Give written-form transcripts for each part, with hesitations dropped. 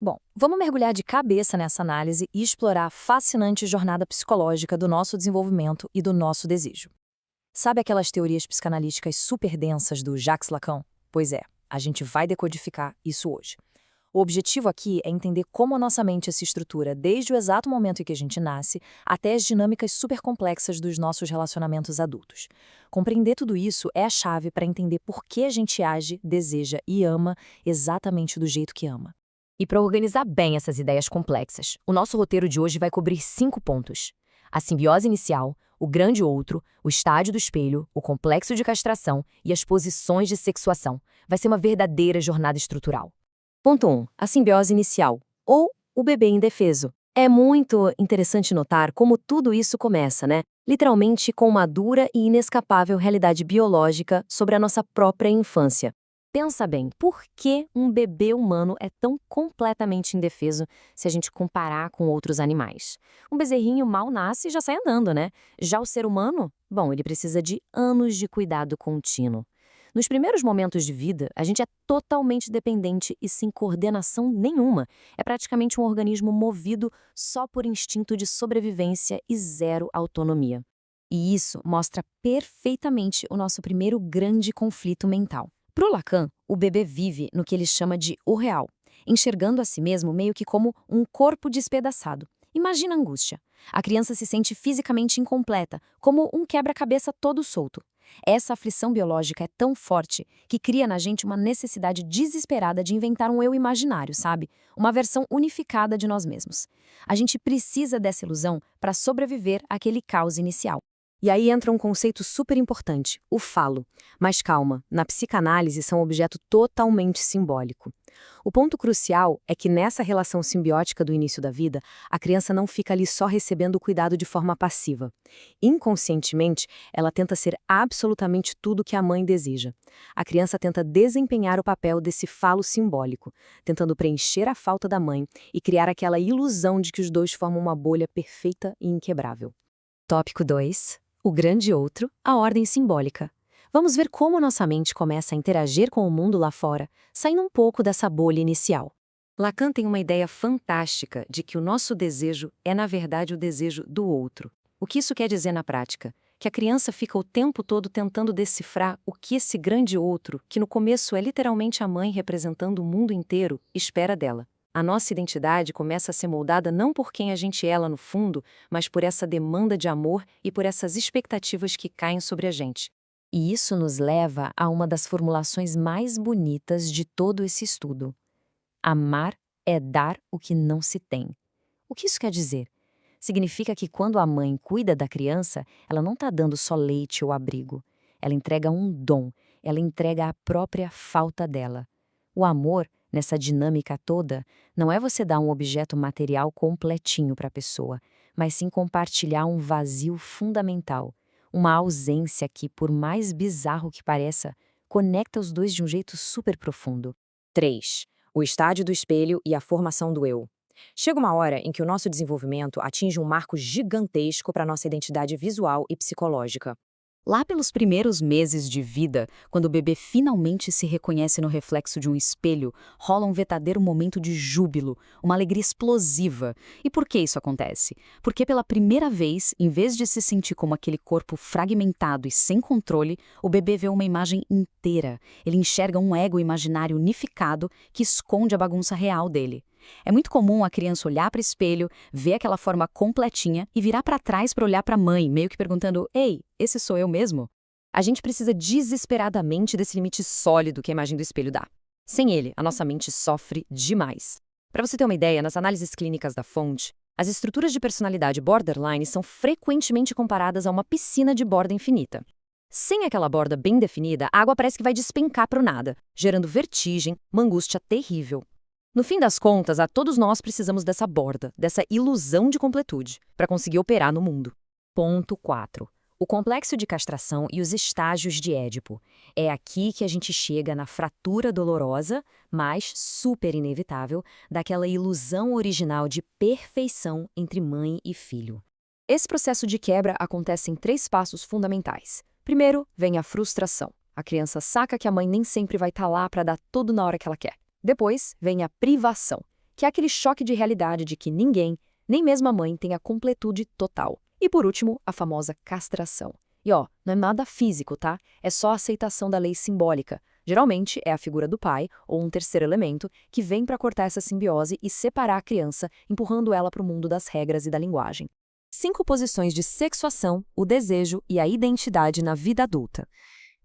Bom, vamos mergulhar de cabeça nessa análise e explorar a fascinante jornada psicológica do nosso desenvolvimento e do nosso desejo. Sabe aquelas teorias psicanalíticas super densas do Jacques Lacan? Pois é, a gente vai decodificar isso hoje. O objetivo aqui é entender como a nossa mente se estrutura desde o exato momento em que a gente nasce até as dinâmicas super complexas dos nossos relacionamentos adultos. Compreender tudo isso é a chave para entender por que a gente age, deseja e ama exatamente do jeito que ama. E para organizar bem essas ideias complexas, o nosso roteiro de hoje vai cobrir 5 pontos: a simbiose inicial, o grande outro, o estádio do espelho, o complexo de castração e as posições de sexuação. Vai ser uma verdadeira jornada estrutural. Ponto 1. A simbiose inicial, ou o bebê indefeso. É muito interessante notar como tudo isso começa, né? Literalmente com uma dura e inescapável realidade biológica sobre a nossa própria infância. Pensa bem, por que um bebê humano é tão completamente indefeso se a gente comparar com outros animais? Um bezerrinho mal nasce e já sai andando, né? Já o ser humano, bom, ele precisa de anos de cuidado contínuo. Nos primeiros momentos de vida, a gente é totalmente dependente e sem coordenação nenhuma. É praticamente um organismo movido só por instinto de sobrevivência e zero autonomia. E isso mostra perfeitamente o nosso primeiro grande conflito mental. Para o Lacan, o bebê vive no que ele chama de o real, enxergando a si mesmo meio que como um corpo despedaçado. Imagina a angústia. A criança se sente fisicamente incompleta, como um quebra-cabeça todo solto. Essa aflição biológica é tão forte que cria na gente uma necessidade desesperada de inventar um eu imaginário, sabe? Uma versão unificada de nós mesmos. A gente precisa dessa ilusão para sobreviver àquele caos inicial. E aí entra um conceito super importante, o falo. Mas calma, na psicanálise são um objeto totalmente simbólico. O ponto crucial é que nessa relação simbiótica do início da vida, a criança não fica ali só recebendo o cuidado de forma passiva. Inconscientemente, ela tenta ser absolutamente tudo que a mãe deseja. A criança tenta desempenhar o papel desse falo simbólico, tentando preencher a falta da mãe e criar aquela ilusão de que os dois formam uma bolha perfeita e inquebrável. Tópico 2. O grande outro, a ordem simbólica. Vamos ver como nossa mente começa a interagir com o mundo lá fora, saindo um pouco dessa bolha inicial. Lacan tem uma ideia fantástica de que o nosso desejo é, na verdade, o desejo do outro. O que isso quer dizer na prática? Que a criança fica o tempo todo tentando decifrar o que esse grande outro, que no começo é literalmente a mãe representando o mundo inteiro, espera dela. A nossa identidade começa a ser moldada não por quem a gente é lá no fundo, mas por essa demanda de amor e por essas expectativas que caem sobre a gente. E isso nos leva a uma das formulações mais bonitas de todo esse estudo. Amar é dar o que não se tem. O que isso quer dizer? Significa que quando a mãe cuida da criança, ela não está dando só leite ou abrigo. Ela entrega um dom, ela entrega a própria falta dela. O amor, nessa dinâmica toda, não é você dar um objeto material completinho para a pessoa, mas sim compartilhar um vazio fundamental, uma ausência que, por mais bizarro que pareça, conecta os dois de um jeito super profundo. 3. O estádio do espelho e a formação do eu. Chega uma hora em que o nosso desenvolvimento atinge um marco gigantesco para a nossa identidade visual e psicológica. Lá pelos primeiros meses de vida, quando o bebê finalmente se reconhece no reflexo de um espelho, rola um verdadeiro momento de júbilo, uma alegria explosiva. E por que isso acontece? Porque pela primeira vez, em vez de se sentir como aquele corpo fragmentado e sem controle, o bebê vê uma imagem inteira. Ele enxerga um ego imaginário unificado que esconde a bagunça real dele. É muito comum a criança olhar para o espelho, ver aquela forma completinha e virar para trás para olhar para a mãe, meio que perguntando: "Ei, esse sou eu mesmo?" A gente precisa desesperadamente desse limite sólido que a imagem do espelho dá. Sem ele, a nossa mente sofre demais. Para você ter uma ideia, nas análises clínicas da fonte, as estruturas de personalidade borderline são frequentemente comparadas a uma piscina de borda infinita. Sem aquela borda bem definida, a água parece que vai despencar para o nada, gerando vertigem, uma angústia terrível. No fim das contas, a todos nós precisamos dessa borda, dessa ilusão de completude, para conseguir operar no mundo. Ponto 4. O complexo de castração e os estágios de Édipo. É aqui que a gente chega na fratura dolorosa, mas super inevitável, daquela ilusão original de perfeição entre mãe e filho. Esse processo de quebra acontece em 3 passos fundamentais. Primeiro, vem a frustração. A criança saca que a mãe nem sempre vai estar lá para dar tudo na hora que ela quer. Depois, vem a privação, que é aquele choque de realidade de que ninguém, nem mesmo a mãe, tem a completude total. E por último, a famosa castração. E não é nada físico, tá? É só a aceitação da lei simbólica. Geralmente é a figura do pai, ou um terceiro elemento, que vem para cortar essa simbiose e separar a criança, empurrando ela para o mundo das regras e da linguagem. 5 posições de sexuação, o desejo e a identidade na vida adulta.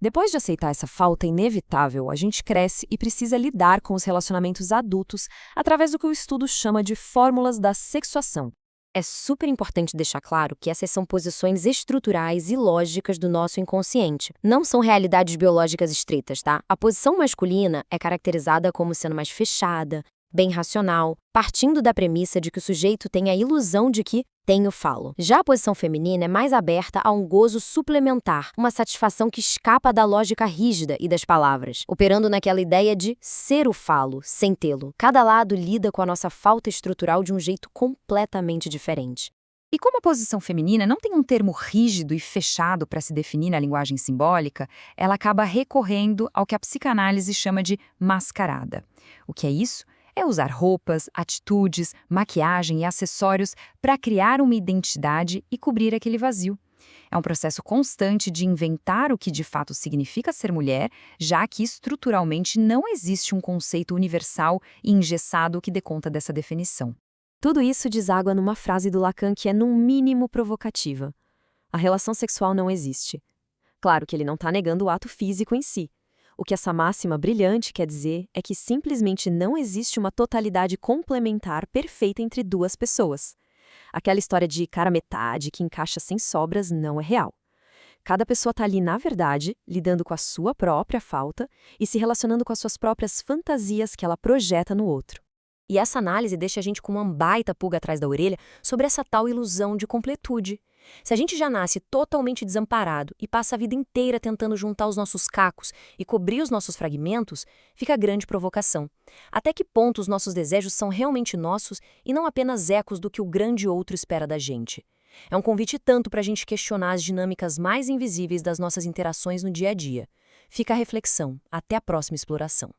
Depois de aceitar essa falta inevitável, a gente cresce e precisa lidar com os relacionamentos adultos através do que o estudo chama de fórmulas da sexuação. É super importante deixar claro que essas são posições estruturais e lógicas do nosso inconsciente. Não são realidades biológicas estritas, tá? A posição masculina é caracterizada como sendo mais fechada, bem racional, partindo da premissa de que o sujeito tem a ilusão de que tem o falo. Já a posição feminina é mais aberta a um gozo suplementar, uma satisfação que escapa da lógica rígida e das palavras, operando naquela ideia de ser o falo, sem tê-lo. Cada lado lida com a nossa falta estrutural de um jeito completamente diferente. E como a posição feminina não tem um termo rígido e fechado para se definir na linguagem simbólica, ela acaba recorrendo ao que a psicanálise chama de mascarada. O que é isso? É usar roupas, atitudes, maquiagem e acessórios para criar uma identidade e cobrir aquele vazio. É um processo constante de inventar o que de fato significa ser mulher, já que estruturalmente não existe um conceito universal e engessado que dê conta dessa definição. Tudo isso deságua numa frase do Lacan que é, no mínimo, provocativa. A relação sexual não existe. Claro que ele não está negando o ato físico em si. O que essa máxima brilhante quer dizer é que simplesmente não existe uma totalidade complementar perfeita entre duas pessoas. Aquela história de cara metade que encaixa sem sobras não é real. Cada pessoa está ali, na verdade, lidando com a sua própria falta e se relacionando com as suas próprias fantasias que ela projeta no outro. E essa análise deixa a gente com uma baita pulga atrás da orelha sobre essa tal ilusão de completude. Se a gente já nasce totalmente desamparado e passa a vida inteira tentando juntar os nossos cacos e cobrir os nossos fragmentos, fica a grande provocação. Até que ponto os nossos desejos são realmente nossos e não apenas ecos do que o grande outro espera da gente? É um convite tanto para a gente questionar as dinâmicas mais invisíveis das nossas interações no dia a dia. Fica a reflexão. Até a próxima exploração.